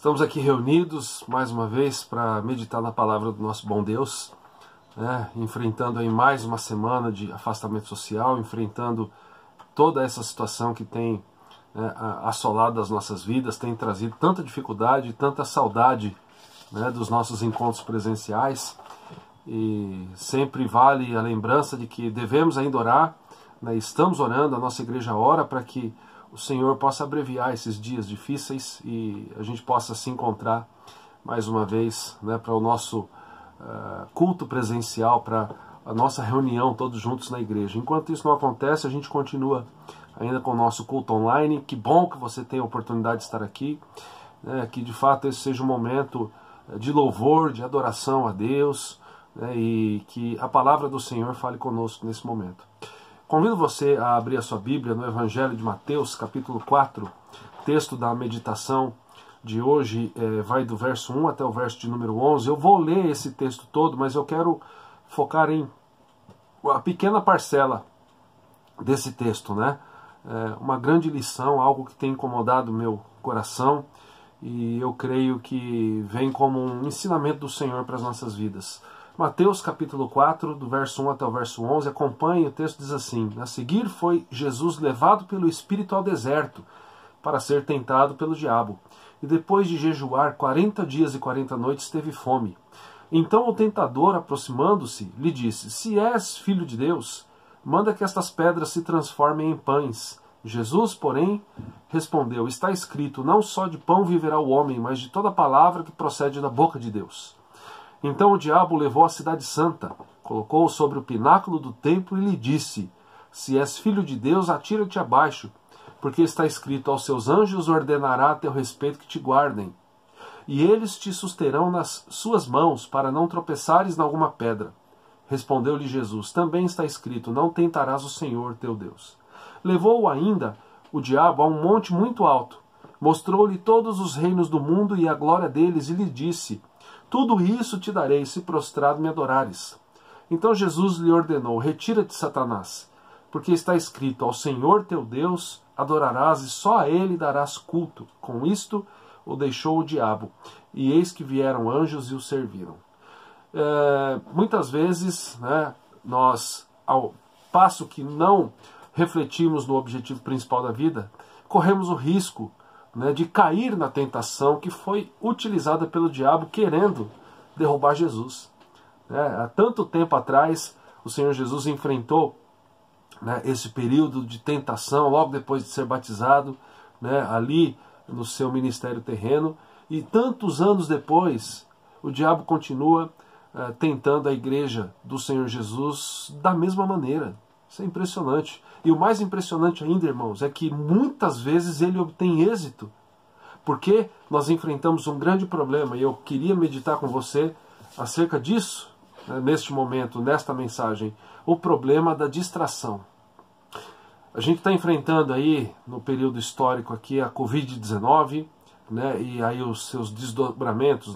Estamos aqui reunidos mais uma vez para meditar na palavra do nosso bom Deus, enfrentando aí mais uma semana de afastamento social, enfrentando toda essa situação que tem assolado as nossas vidas, tem trazido tanta dificuldade, tanta saudade dos nossos encontros presenciais. E sempre vale a lembrança de que devemos ainda orar, estamos orando, a nossa igreja ora para que o Senhor possa abreviar esses dias difíceis e a gente possa se encontrar mais uma vez para o nosso culto presencial, para a nossa reunião todos juntos na igreja. Enquanto isso não acontece, a gente continua ainda com o nosso culto online. Que bom que você tem a oportunidade de estar aqui, que de fato esse seja um momento de louvor, de adoração a Deus, e que a palavra do Senhor fale conosco nesse momento. Convido você a abrir a sua Bíblia no Evangelho de Mateus, capítulo 4, texto da meditação de hoje, vai do verso 1 até o verso de número 11. Eu vou ler esse texto todo, mas eu quero focar em uma pequena parcela desse texto, uma grande lição, algo que tem incomodado o meu coração, e eu creio que vem como um ensinamento do Senhor para as nossas vidas. Mateus capítulo 4, do verso 1 até o verso 11, acompanhe, o texto diz assim: A seguir foi Jesus levado pelo Espírito ao deserto, para ser tentado pelo diabo. E depois de jejuar 40 dias e 40 noites, teve fome. Então o tentador, aproximando-se, lhe disse: Se és filho de Deus, manda que estas pedras se transformem em pães. Jesus, porém, respondeu: Está escrito, não só de pão viverá o homem, mas de toda palavra que procede da boca de Deus. Então o diabo o levou à cidade santa, colocou-o sobre o pináculo do templo e lhe disse: Se és filho de Deus, atira-te abaixo, porque está escrito, aos seus anjos ordenará a teu respeito que te guardem, e eles te susterão nas suas mãos, para não tropeçares em alguma pedra. Respondeu-lhe Jesus: Também está escrito, não tentarás o Senhor teu Deus. Levou-o ainda o diabo a um monte muito alto, mostrou-lhe todos os reinos do mundo e a glória deles, e lhe disse: Tudo isso te darei, se prostrado me adorares. Então Jesus lhe ordenou: Retira-te, Satanás, porque está escrito, ao Senhor teu Deus adorarás e só a ele darás culto. Com isto o deixou o diabo, e eis que vieram anjos e o serviram. Muitas vezes, nós, ao passo que não refletimos no objetivo principal da vida, corremos o risco de cair na tentação que foi utilizada pelo diabo querendo derrubar Jesus. Há tanto tempo atrás, o Senhor Jesus enfrentou esse período de tentação, logo depois de ser batizado, ali no seu ministério terreno, e tantos anos depois, o diabo continua tentando a igreja do Senhor Jesus da mesma maneira. Isso é impressionante. E o mais impressionante ainda, irmãos, é que muitas vezes ele obtém êxito, porque nós enfrentamos um grande problema, e eu queria meditar com você acerca disso, neste momento, nesta mensagem, o problema da distração. A gente está enfrentando aí, no período histórico aqui, a Covid-19, e aí os seus desdobramentos,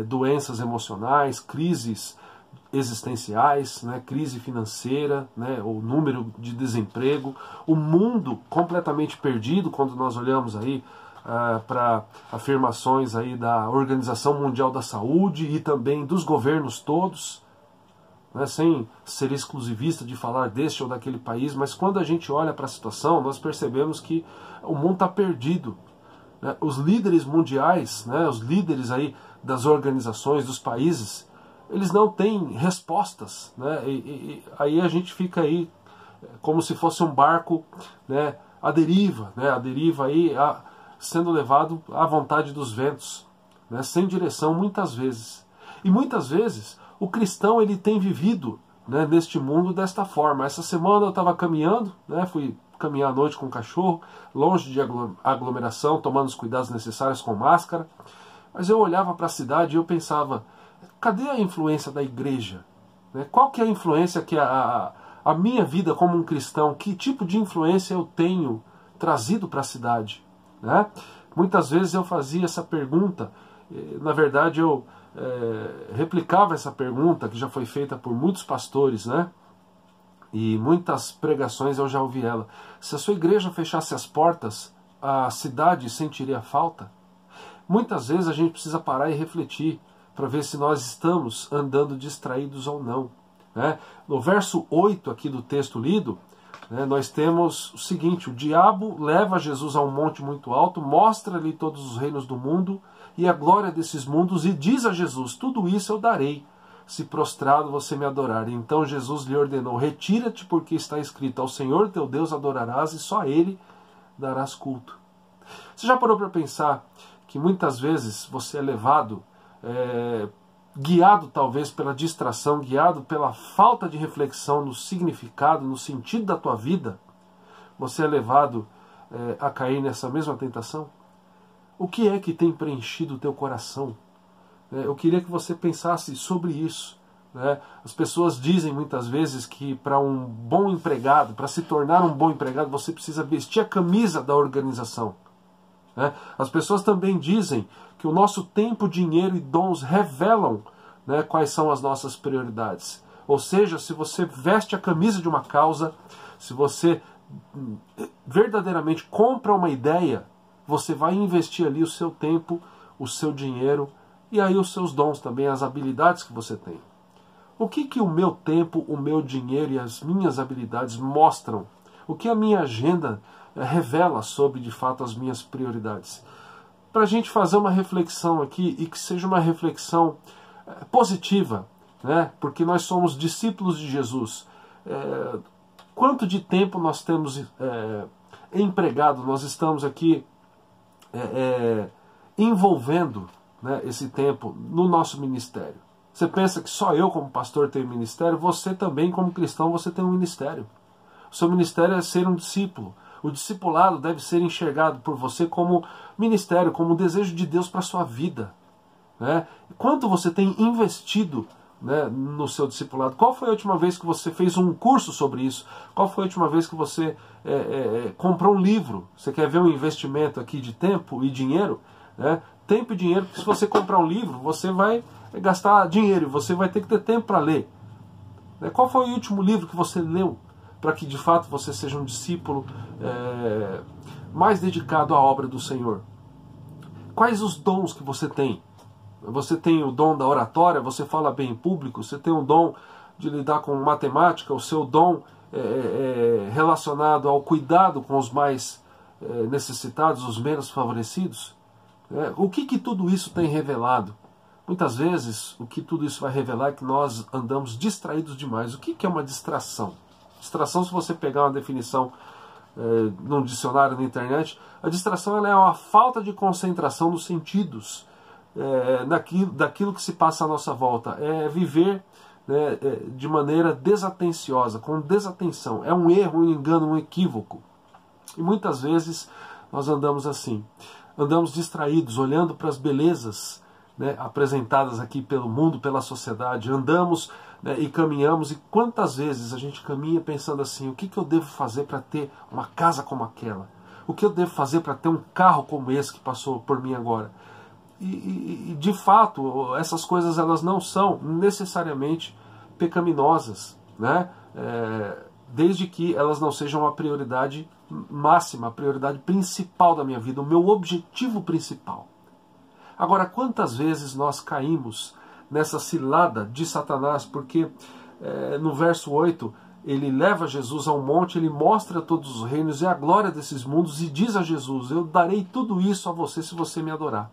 doenças emocionais, crises existenciais, crise financeira, o número de desemprego, o mundo completamente perdido quando nós olhamos aí para afirmações aí da Organização Mundial da Saúde e também dos governos todos, sem ser exclusivista de falar deste ou daquele país, mas quando a gente olha para a situação, nós percebemos que o mundo está perdido. Os líderes mundiais, os líderes aí das organizações, dos países, eles não têm respostas, e aí a gente fica aí como se fosse um barco, à deriva, aí sendo levado à vontade dos ventos, sem direção muitas vezes. E muitas vezes o cristão ele tem vivido neste mundo desta forma. Essa semana eu estava caminhando, fui caminhar à noite com o cachorro, longe de aglomeração, tomando os cuidados necessários com máscara, mas eu olhava para a cidade e eu pensava: cadê a influência da igreja? Qual que é a influência que a minha vida como um cristão, que tipo de influência eu tenho trazido para a cidade? Muitas vezes eu fazia essa pergunta, na verdade eu replicava essa pergunta que já foi feita por muitos pastores, e muitas pregações eu já ouvi ela: se a sua igreja fechasse as portas, a cidade sentiria falta? Muitas vezes a gente precisa parar e refletir para ver se nós estamos andando distraídos ou não. Né? No verso 8 aqui do texto lido, né, nós temos o seguinte: o diabo leva Jesus a um monte muito alto, mostra-lhe todos os reinos do mundo e a glória desses mundos, e diz a Jesus: tudo isso eu darei, se prostrado você me adorar. Então Jesus lhe ordenou: retira-te, porque está escrito: ao Senhor teu Deus adorarás e só a Ele darás culto. Você já parou para pensar que muitas vezes você é levado, guiado talvez pela distração, guiado pela falta de reflexão no significado, no sentido da tua vida, você é levado a cair nessa mesma tentação? O que é que tem preenchido o teu coração? Eu queria que você pensasse sobre isso. Né? As pessoas dizem muitas vezes que para um bom empregado, para se tornar um bom empregado, você precisa vestir a camisa da organização. Né? As pessoas também dizem que o nosso tempo, dinheiro e dons revelam, né, quais são as nossas prioridades. Ou seja, se você veste a camisa de uma causa, se você verdadeiramente compra uma ideia, você vai investir ali o seu tempo, o seu dinheiro e aí os seus dons também, as habilidades que você tem. O que o meu tempo, o meu dinheiro e as minhas habilidades mostram? O que a minha agenda revela sobre, de fato, as minhas prioridades? Para a gente fazer uma reflexão aqui, e que seja uma reflexão positiva, né? Porque nós somos discípulos de Jesus. Quanto de tempo nós temos empregado, nós estamos aqui envolvendo, né, esse tempo no nosso ministério? Você pensa que só eu como pastor tenho ministério? Você também como cristão, você tem um ministério. O seu ministério é ser um discípulo. O discipulado deve ser enxergado por você como ministério, como um desejo de Deus para a sua vida. Né? Quanto você tem investido, né, no seu discipulado? Qual foi a última vez que você fez um curso sobre isso? Qual foi a última vez que você comprou um livro? Você quer ver um investimento aqui de tempo e dinheiro? Né? Tempo e dinheiro, porque se você comprar um livro, você vai gastar dinheiro, você vai ter que ter tempo para ler. Qual foi o último livro que você leu para que de fato você seja um discípulo mais dedicado à obra do Senhor? Quais os dons que você tem? Você tem o dom da oratória, você fala bem em público, você tem o dom de lidar com matemática, o seu dom relacionado ao cuidado com os mais necessitados, os menos favorecidos. O que tudo isso tem revelado? Muitas vezes o que tudo isso vai revelar é que nós andamos distraídos demais. O que é uma distração? Distração, se você pegar uma definição num dicionário na internet, a distração ela é uma falta de concentração nos sentidos, daquilo que se passa à nossa volta. É viver, né, de maneira desatenciosa, com desatenção. É um erro, um engano, um equívoco. E muitas vezes nós andamos assim. Andamos distraídos, olhando para as belezas, né, apresentadas aqui pelo mundo, pela sociedade. Andamos, né, e caminhamos, e quantas vezes a gente caminha pensando assim: o que eu devo fazer para ter uma casa como aquela? O que eu devo fazer para ter um carro como esse que passou por mim agora? E de fato, essas coisas elas não são necessariamente pecaminosas, né? Desde que elas não sejam a prioridade máxima, a prioridade principal da minha vida, o meu objetivo principal. Agora, quantas vezes nós caímos nessa cilada de Satanás? Porque no verso 8, ele leva Jesus a um monte, ele mostra todos os reinos e a glória desses mundos e diz a Jesus: eu darei tudo isso a você se você me adorar.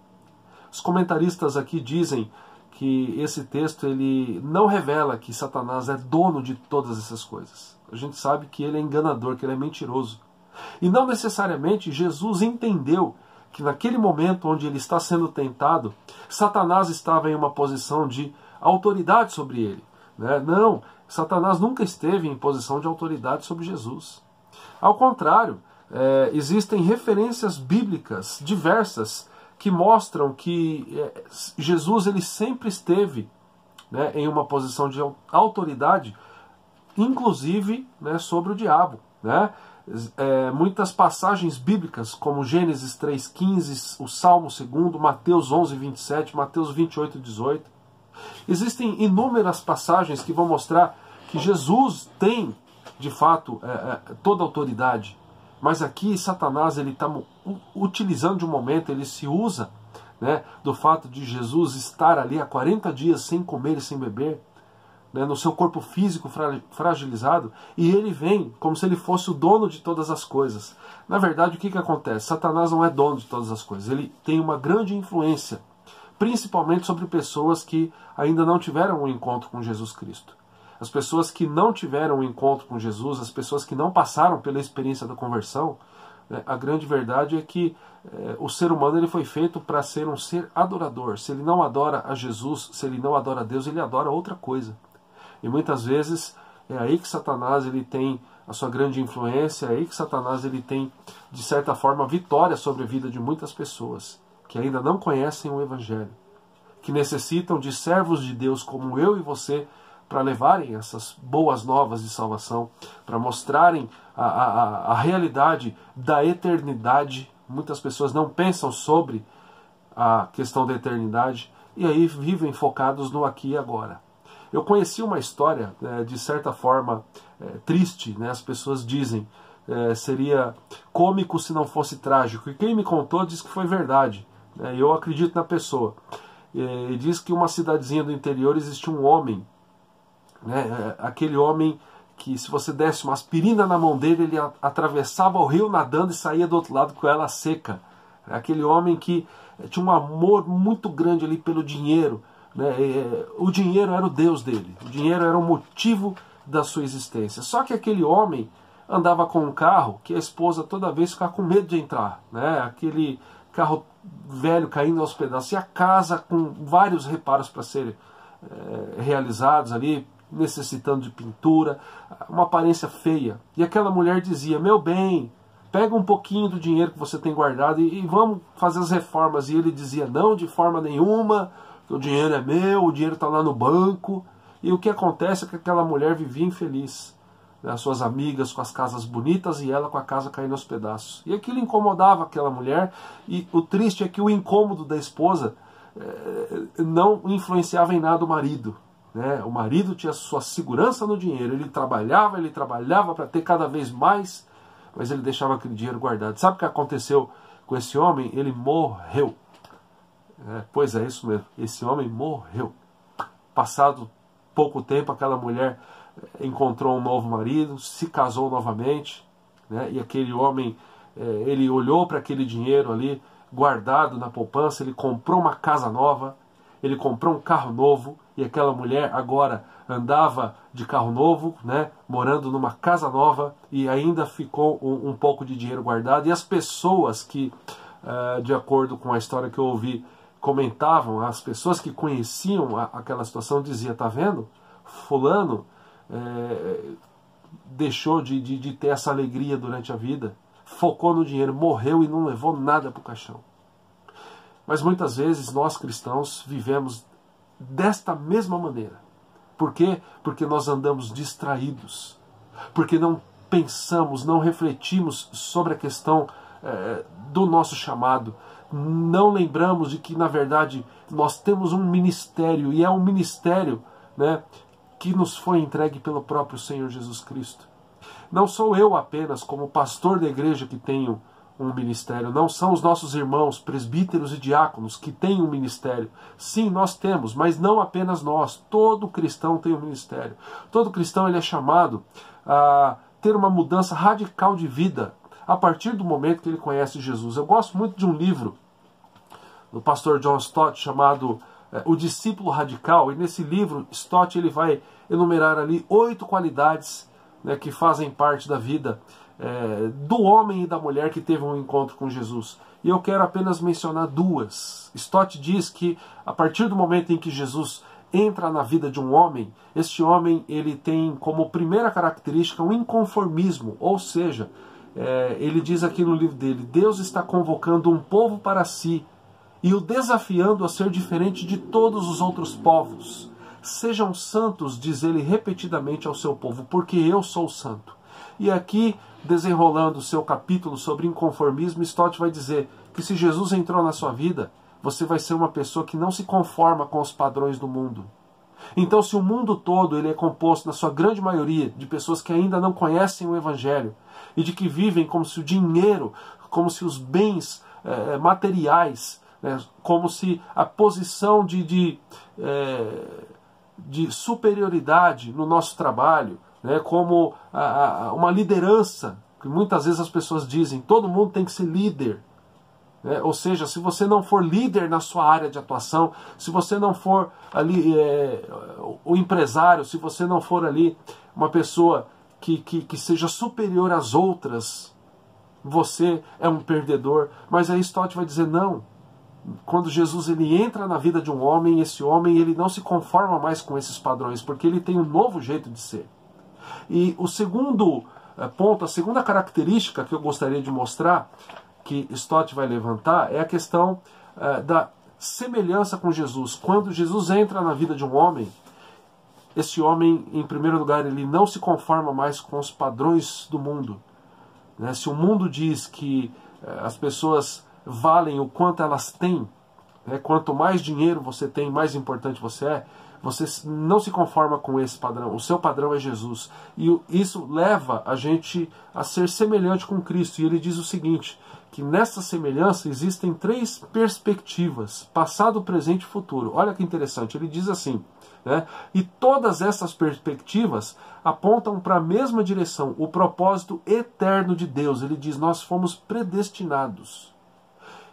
Os comentaristas aqui dizem que esse texto ele não revela que Satanás é dono de todas essas coisas. A gente sabe que ele é enganador, que ele é mentiroso. E não necessariamente Jesus entendeu que naquele momento onde ele está sendo tentado, Satanás estava em uma posição de autoridade sobre ele. Né? Não, Satanás nunca esteve em posição de autoridade sobre Jesus. Ao contrário, existem referências bíblicas diversas que mostram que Jesus ele sempre esteve, né, em uma posição de autoridade, inclusive, né, sobre o diabo. Né? Muitas passagens bíblicas, como Gênesis 3,15, o Salmo 2, Mateus 11:27, Mateus 28:18. Existem inúmeras passagens que vão mostrar que Jesus tem, de fato, toda a autoridade. Mas aqui Satanás ele está utilizando de um momento, ele se usa né, do fato de Jesus estar ali há 40 dias sem comer e sem beber, né, no seu corpo físico fragilizado, e ele vem como se ele fosse o dono de todas as coisas. Na verdade, o que acontece? Satanás não é dono de todas as coisas, ele tem uma grande influência, principalmente sobre pessoas que ainda não tiveram um encontro com Jesus Cristo. As pessoas que não tiveram um encontro com Jesus, as pessoas que não passaram pela experiência da conversão, né, a grande verdade é que o ser humano ele foi feito para ser um ser adorador. Se ele não adora a Jesus, se ele não adora a Deus, ele adora outra coisa. E muitas vezes é aí que Satanás ele tem a sua grande influência, é aí que Satanás ele tem, de certa forma, vitória sobre a vida de muitas pessoas que ainda não conhecem o Evangelho, que necessitam de servos de Deus como eu e você para levarem essas boas novas de salvação, para mostrarem a realidade da eternidade. Muitas pessoas não pensam sobre a questão da eternidade e aí vivem focados no aqui e agora. Eu conheci uma história, de certa forma, triste, né? As pessoas dizem, seria cômico se não fosse trágico. E quem me contou disse que foi verdade. Eu acredito na pessoa. E diz que uma cidadezinha do interior existia um homem, né? Aquele homem que se você desse uma aspirina na mão dele, ele atravessava o rio nadando e saía do outro lado com ela seca. Aquele homem que tinha um amor muito grande ali pelo dinheiro. O dinheiro era o Deus dele, o dinheiro era o motivo da sua existência. Só que aquele homem andava com um carro que a esposa toda vez ficava com medo de entrar, né? Aquele carro velho caindo aos pedaços, e a casa com vários reparos para serem realizados ali, necessitando de pintura, uma aparência feia. E aquela mulher dizia: meu bem, pega um pouquinho do dinheiro que você tem guardado e vamos fazer as reformas. E ele dizia: não, de forma nenhuma, o dinheiro é meu, o dinheiro está lá no banco. E o que acontece é que aquela mulher vivia infeliz, né? As suas amigas com as casas bonitas e ela com a casa caindo aos pedaços. E aquilo incomodava aquela mulher, e o triste é que o incômodo da esposa não influenciava em nada o marido, né? O marido tinha sua segurança no dinheiro, ele trabalhava para ter cada vez mais, mas ele deixava aquele dinheiro guardado. Sabe o que aconteceu com esse homem? Ele morreu. Pois é, isso mesmo. Esse homem morreu. Passado pouco tempo, aquela mulher encontrou um novo marido, se casou novamente, né? E aquele homem, ele olhou para aquele dinheiro ali guardado na poupança, ele comprou uma casa nova, ele comprou um carro novo, e aquela mulher agora andava de carro novo, né? Morando numa casa nova, e ainda ficou um pouco de dinheiro guardado. E as pessoas que, de acordo com a história que eu ouvi, comentavam, as pessoas que conheciam aquela situação diziam: tá vendo? Fulano deixou de ter essa alegria durante a vida, focou no dinheiro, morreu e não levou nada para o caixão. Mas muitas vezes nós cristãos vivemos desta mesma maneira. Por quê? Porque nós andamos distraídos, porque não pensamos, não refletimos sobre a questão do nosso chamado. Não lembramos de que, na verdade, nós temos um ministério, e é um ministério, né, que nos foi entregue pelo próprio Senhor Jesus Cristo. Não sou eu apenas, como pastor da igreja, que tenho um ministério. Não são os nossos irmãos, presbíteros e diáconos, que têm um ministério. Sim, nós temos, mas não apenas nós. Todo cristão tem um ministério. Todo cristão ele é chamado a ter uma mudança radical de vida a partir do momento que ele conhece Jesus. Eu gosto muito de um livro do pastor John Stott chamado O Discípulo Radical, e nesse livro Stott ele vai enumerar ali 8 qualidades, né, que fazem parte da vida do homem e da mulher que teve um encontro com Jesus. E eu quero apenas mencionar 2. Stott diz que a partir do momento em que Jesus entra na vida de um homem, este homem ele tem como primeira característica um inconformismo, ou seja, ele diz aqui no livro dele: Deus está convocando um povo para si e o desafiando a ser diferente de todos os outros povos. Sejam santos, diz ele repetidamente ao seu povo, porque eu sou santo. E aqui, desenrolando o seu capítulo sobre inconformismo, Stott vai dizer que se Jesus entrou na sua vida, você vai ser uma pessoa que não se conforma com os padrões do mundo. Então, se o mundo todo ele é composto, na sua grande maioria, de pessoas que ainda não conhecem o Evangelho e de que vivem como se o dinheiro, como se os bens materiais né? Como se a posição de superioridade no nosso trabalho, né? Como uma liderança, que muitas vezes as pessoas dizem, todo mundo tem que ser líder. Ou seja, se você não for líder na sua área de atuação, se você não for ali o empresário, se você não for ali uma pessoa que seja superior às outras, você é um perdedor. Mas aí Stott vai dizer, não. Quando Jesus ele entra na vida de um homem, esse homem ele não se conforma mais com esses padrões, porque ele tem um novo jeito de ser. E o segundo ponto, a segunda característica que eu gostaria de mostrar, que Stott vai levantar, é a questão da semelhança com Jesus. Quando Jesus entra na vida de um homem, esse homem, em primeiro lugar, ele não se conforma mais com os padrões do mundo. Né? Se o mundo diz que as pessoas valem o quanto elas têm, né? Quanto mais dinheiro você tem, mais importante você é, você não se conforma com esse padrão. O seu padrão é Jesus. E isso leva a gente a ser semelhante com Cristo. E ele diz o seguinte, que nessa semelhança existem 3 perspectivas, passado, presente e futuro. Olha que interessante, ele diz assim, né? E todas essas perspectivas apontam para a mesma direção, o propósito eterno de Deus. Ele diz, nós fomos predestinados.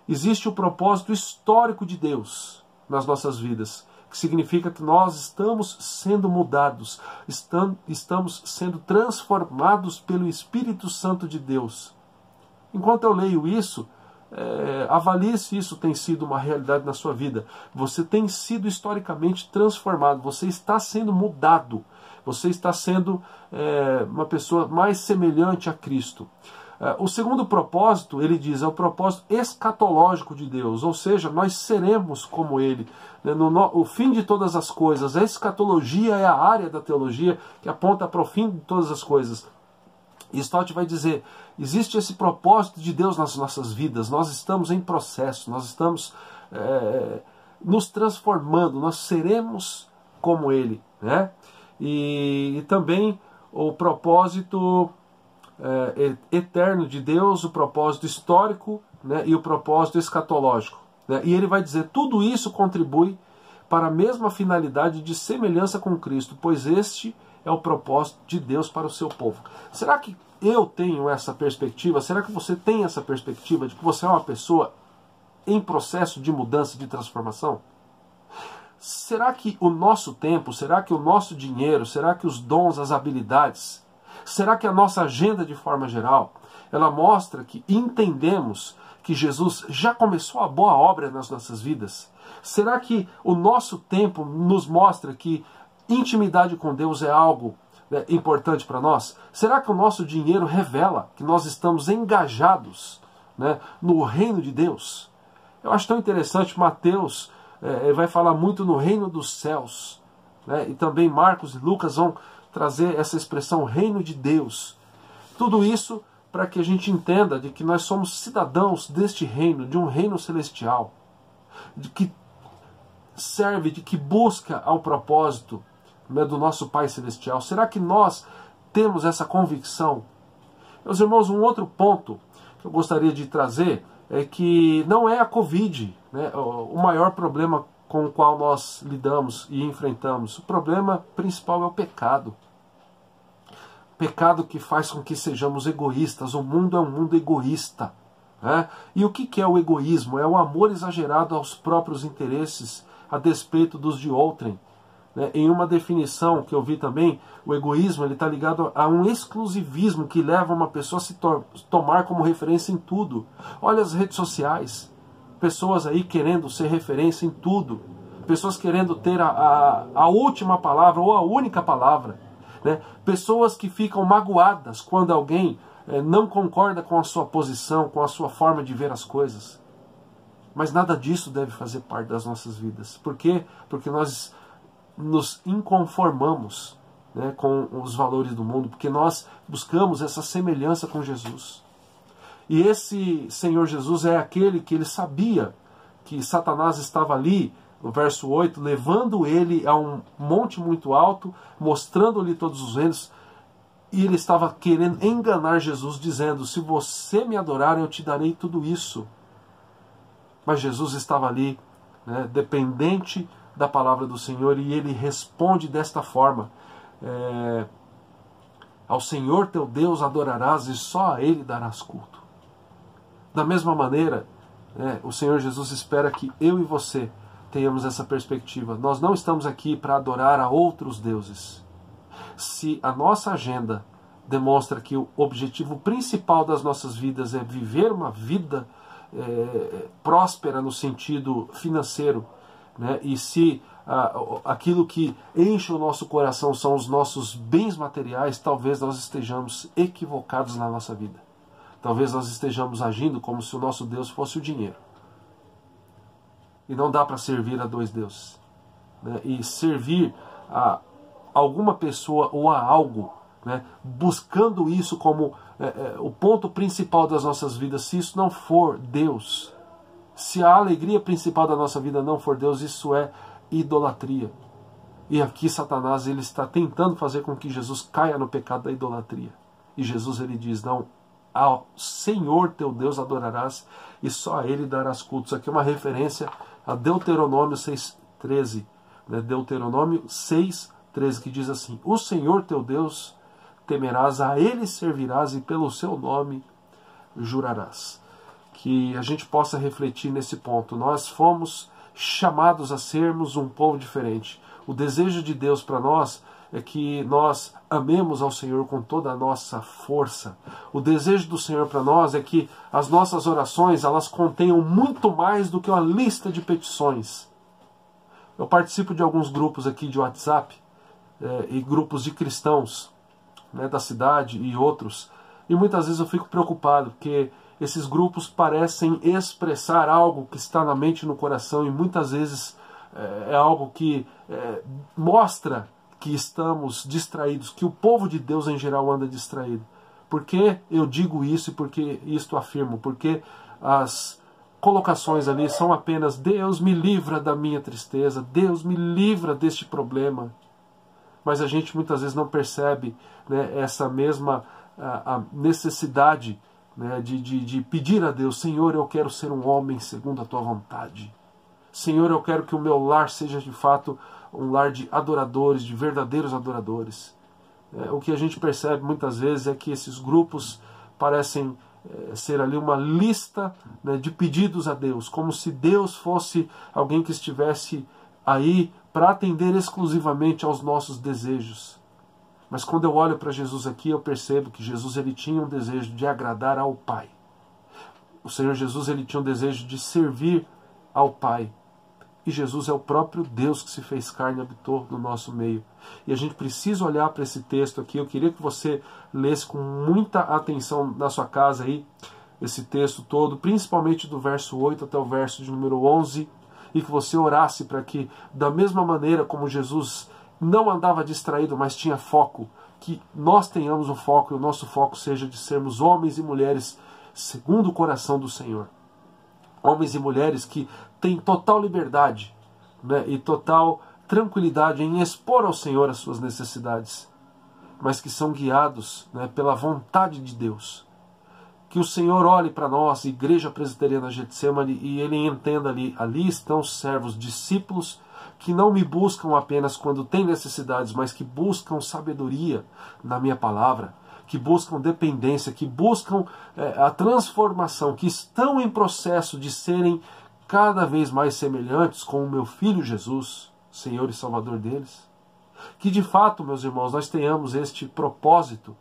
Existe o propósito histórico de Deus nas nossas vidas, que significa que nós estamos sendo mudados, estamos sendo transformados pelo Espírito Santo de Deus. Enquanto eu leio isso, avalie se isso tem sido uma realidade na sua vida. Você tem sido historicamente transformado, você está sendo mudado, você está sendo uma pessoa mais semelhante a Cristo. O segundo propósito, ele diz, é o propósito escatológico de Deus, ou seja, nós seremos como Ele. O fim de todas as coisas, a escatologia é a área da teologia que aponta para o fim de todas as coisas. E Stott vai dizer, existe esse propósito de Deus nas nossas vidas, nós estamos em processo, nós estamos nos transformando, nós seremos como Ele. Né? E também o propósito eterno de Deus, o propósito histórico, né, e o propósito escatológico. Né? E ele vai dizer, tudo isso contribui para a mesma finalidade de semelhança com Cristo, pois este é o propósito de Deus para o seu povo. Será que eu tenho essa perspectiva? Será que você tem essa perspectiva de que você é uma pessoa em processo de mudança, de transformação? Será que o nosso tempo, será que o nosso dinheiro, será que os dons, as habilidades, será que a nossa agenda de forma geral, ela mostra que entendemos que Jesus já começou a boa obra nas nossas vidas? Será que o nosso tempo nos mostra que intimidade com Deus é algo importante para nós? Será que o nosso dinheiro revela que nós estamos engajados, né, no reino de Deus? Eu acho tão interessante, Mateus vai falar muito no reino dos céus, né, e também Marcos e Lucas vão trazer essa expressão reino de Deus. Tudo isso para que a gente entenda de que nós somos cidadãos deste reino, de um reino celestial, de que serve, de que busca ao propósito, né, do nosso Pai Celestial. Será que nós temos essa convicção? Meus irmãos, um outro ponto que eu gostaria de trazer é que não é a Covid, né, o maior problema com o qual nós lidamos e enfrentamos. O problema principal é o pecado. Pecado que faz com que sejamos egoístas. O mundo é um mundo egoísta. Né? E o que é o egoísmo? É o amor exagerado aos próprios interesses, a despeito dos de outrem. Né? Em uma definição que eu vi também, o egoísmo está ligado a um exclusivismo que leva uma pessoa a se tomar como referência em tudo. Olha as redes sociais. Pessoas aí querendo ser referência em tudo. Pessoas querendo ter a última palavra ou a única palavra. Né? Pessoas que ficam magoadas quando alguém não concorda com a sua posição, com a sua forma de ver as coisas. Mas nada disso deve fazer parte das nossas vidas. Por quê? Porque nós nos inconformamos, né, com os valores do mundo, porque nós buscamos essa semelhança com Jesus. E esse Senhor Jesus é aquele que ele sabia que Satanás estava ali, no verso 8, levando ele a um monte muito alto, mostrando-lhe todos os reinos, e ele estava querendo enganar Jesus, dizendo, se você me adorar, eu te darei tudo isso. Mas Jesus estava ali, né, dependente da palavra do Senhor, e ele responde desta forma: ao Senhor teu Deus adorarás e só a Ele darás culto. Da mesma maneira, o Senhor Jesus espera que eu e você tenhamos essa perspectiva. Nós não estamos aqui para adorar a outros deuses. Se a nossa agenda demonstra que o objetivo principal das nossas vidas é viver uma vida próspera no sentido financeiro, né? E se aquilo que enche o nosso coração são os nossos bens materiais, talvez nós estejamos equivocados na nossa vida. Talvez nós estejamos agindo como se o nosso Deus fosse o dinheiro. E não dá para servir a dois deuses, né? E servir a alguma pessoa ou a algo, né, buscando isso como o ponto principal das nossas vidas, se isso não for Deus, se a alegria principal da nossa vida não for Deus, isso é idolatria. E aqui Satanás ele está tentando fazer com que Jesus caia no pecado da idolatria. E Jesus ele diz: não, ao Senhor teu Deus adorarás e só a Ele darás cultos. Aqui é uma referência a Deuteronômio 6,13. Né? Deuteronômio 6,13, que diz assim: o Senhor teu Deus temerás, a Ele servirás e pelo seu nome jurarás. Que a gente possa refletir nesse ponto. Nós fomos chamados a sermos um povo diferente. O desejo de Deus para nós é que nós amemos ao Senhor com toda a nossa força. O desejo do Senhor para nós é que as nossas orações elas contenham muito mais do que uma lista de petições. Eu participo de alguns grupos aqui de WhatsApp e grupos de cristãos, né, da cidade e outros, e muitas vezes eu fico preocupado porque esses grupos parecem expressar algo que está na mente e no coração, e muitas vezes é algo que mostra que estamos distraídos, que o povo de Deus em geral anda distraído. Por que eu digo isso e por que isto afirmo? Porque as colocações ali são apenas: Deus me livra da minha tristeza, Deus me livra deste problema. Mas a gente muitas vezes não percebe, né, essa mesma a necessidade, né, de pedir a Deus: Senhor, eu quero ser um homem segundo a tua vontade. Senhor, eu quero que o meu lar seja de fato um lar de adoradores, de verdadeiros adoradores. O que a gente percebe muitas vezes é que esses grupos parecem ser ali uma lista, né, de pedidos a Deus, como se Deus fosse alguém que estivesse aí para atender exclusivamente aos nossos desejos. Mas quando eu olho para Jesus aqui, eu percebo que Jesus ele tinha um desejo de agradar ao Pai. O Senhor Jesus ele tinha um desejo de servir ao Pai. E Jesus é o próprio Deus que se fez carne e habitou no nosso meio. E a gente precisa olhar para esse texto aqui. Eu queria que você lesse com muita atenção na sua casa aí, esse texto todo, principalmente do verso 8 até o verso de número 11, e que você orasse para que, da mesma maneira como Jesus não andava distraído, mas tinha foco, que nós tenhamos um foco, e o nosso foco seja de sermos homens e mulheres segundo o coração do Senhor. Homens e mulheres que têm total liberdade, né, e total tranquilidade em expor ao Senhor as suas necessidades, mas que são guiados, né, pela vontade de Deus. Que o Senhor olhe para nós, Igreja Presbiteriana Getsemane, e Ele entenda ali estão servos, discípulos, que não me buscam apenas quando têm necessidades, mas que buscam sabedoria na minha palavra, que buscam dependência, que buscam a transformação, que estão em processo de serem cada vez mais semelhantes com o meu Filho Jesus, Senhor e Salvador deles. Que de fato, meus irmãos, nós tenhamos este propósito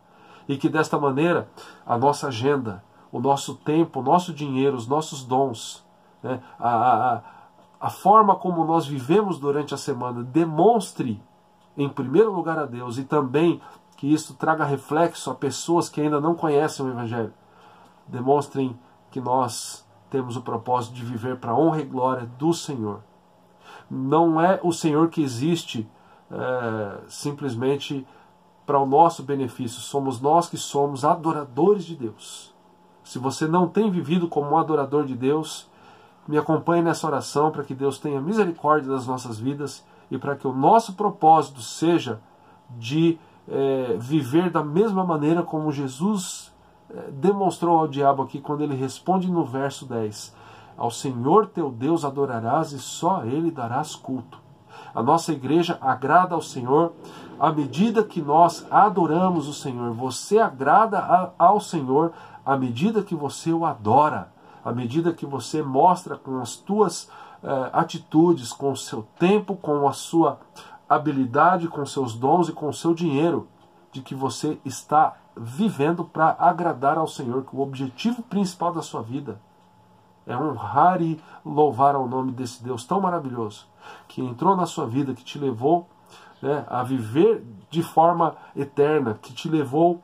e que desta maneira a nossa agenda, o nosso tempo, o nosso dinheiro, os nossos dons, né, a forma como nós vivemos durante a semana demonstre em primeiro lugar a Deus, e também que isso traga reflexo a pessoas que ainda não conhecem o Evangelho. Demonstrem que nós temos o propósito de viver para a honra e glória do Senhor. Não é o Senhor que existe simplesmente para o nosso benefício. Somos nós que somos adoradores de Deus. Se você não tem vivido como um adorador de Deus, me acompanhe nessa oração para que Deus tenha misericórdia das nossas vidas e para que o nosso propósito seja de viver da mesma maneira como Jesus demonstrou ao diabo aqui quando ele responde no verso 10. Ao Senhor teu Deus adorarás e só a Ele darás culto. A nossa igreja agrada ao Senhor à medida que nós adoramos o Senhor. Você agrada ao Senhor à medida que você o adora, à medida que você mostra com as tuas atitudes, com o seu tempo, com a sua habilidade, com seus dons e com o seu dinheiro, de que você está vivendo para agradar ao Senhor, que o objetivo principal da sua vida é honrar e louvar ao nome desse Deus tão maravilhoso, que entrou na sua vida, que te levou, né, a viver de forma eterna, que te levou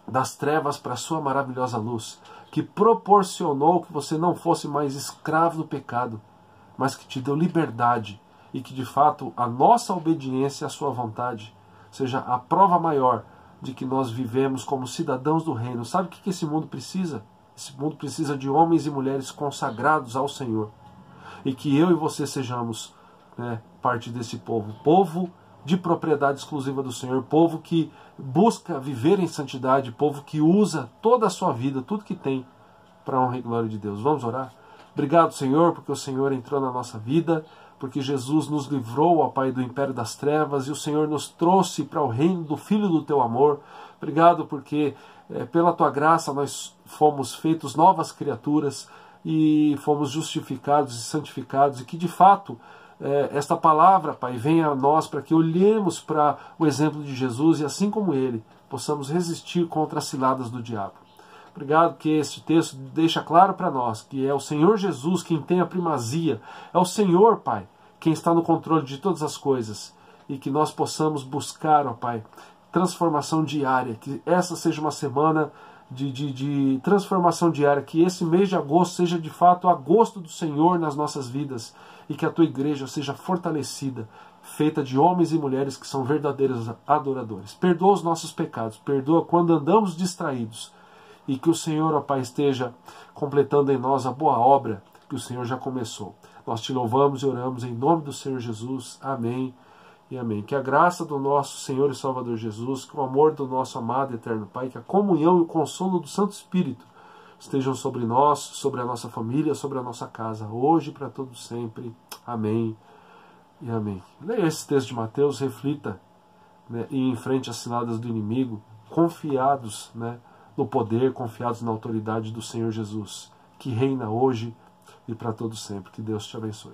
das trevas para a sua maravilhosa luz, que proporcionou que você não fosse mais escravo do pecado, mas que te deu liberdade, e que de fato a nossa obediência à sua vontade seja a prova maior de que nós vivemos como cidadãos do reino. Sabe o que esse mundo precisa? Esse mundo precisa de homens e mulheres consagrados ao Senhor. E que eu e você sejamos, né, parte desse povo. Povo de propriedade exclusiva do Senhor. Povo que busca viver em santidade. Povo que usa toda a sua vida, tudo que tem, para a honra e glória de Deus. Vamos orar? Obrigado, Senhor, porque o Senhor entrou na nossa vida, porque Jesus nos livrou, ó Pai, do império das trevas, e o Senhor nos trouxe para o reino do Filho do Teu amor. Obrigado porque pela Tua graça nós fomos feitos novas criaturas e fomos justificados e santificados, e que de fato esta palavra, Pai, venha a nós para que olhemos para o exemplo de Jesus e assim como Ele, possamos resistir contra as ciladas do diabo. Obrigado que este texto deixa claro para nós que é o Senhor Jesus quem tem a primazia, é o Senhor, Pai, quem está no controle de todas as coisas, e que nós possamos buscar, ó Pai, transformação diária, que essa seja uma semana de transformação diária, que esse mês de agosto seja de fato o agosto do Senhor nas nossas vidas, e que a Tua igreja seja fortalecida, feita de homens e mulheres que são verdadeiros adoradores. Perdoa os nossos pecados, perdoa quando andamos distraídos, e que o Senhor, ó Pai, esteja completando em nós a boa obra que o Senhor já começou. Nós te louvamos e oramos em nome do Senhor Jesus. Amém e amém. Que a graça do nosso Senhor e Salvador Jesus, que o amor do nosso amado e eterno Pai, que a comunhão e o consolo do Santo Espírito estejam sobre nós, sobre a nossa família, sobre a nossa casa, hoje e para todos sempre. Amém e amém. Leia esse texto de Mateus, reflita, né, e enfrente as ciladas do inimigo, confiados, né, no poder, confiados na autoridade do Senhor Jesus, que reina hoje e para todo sempre. Que Deus te abençoe.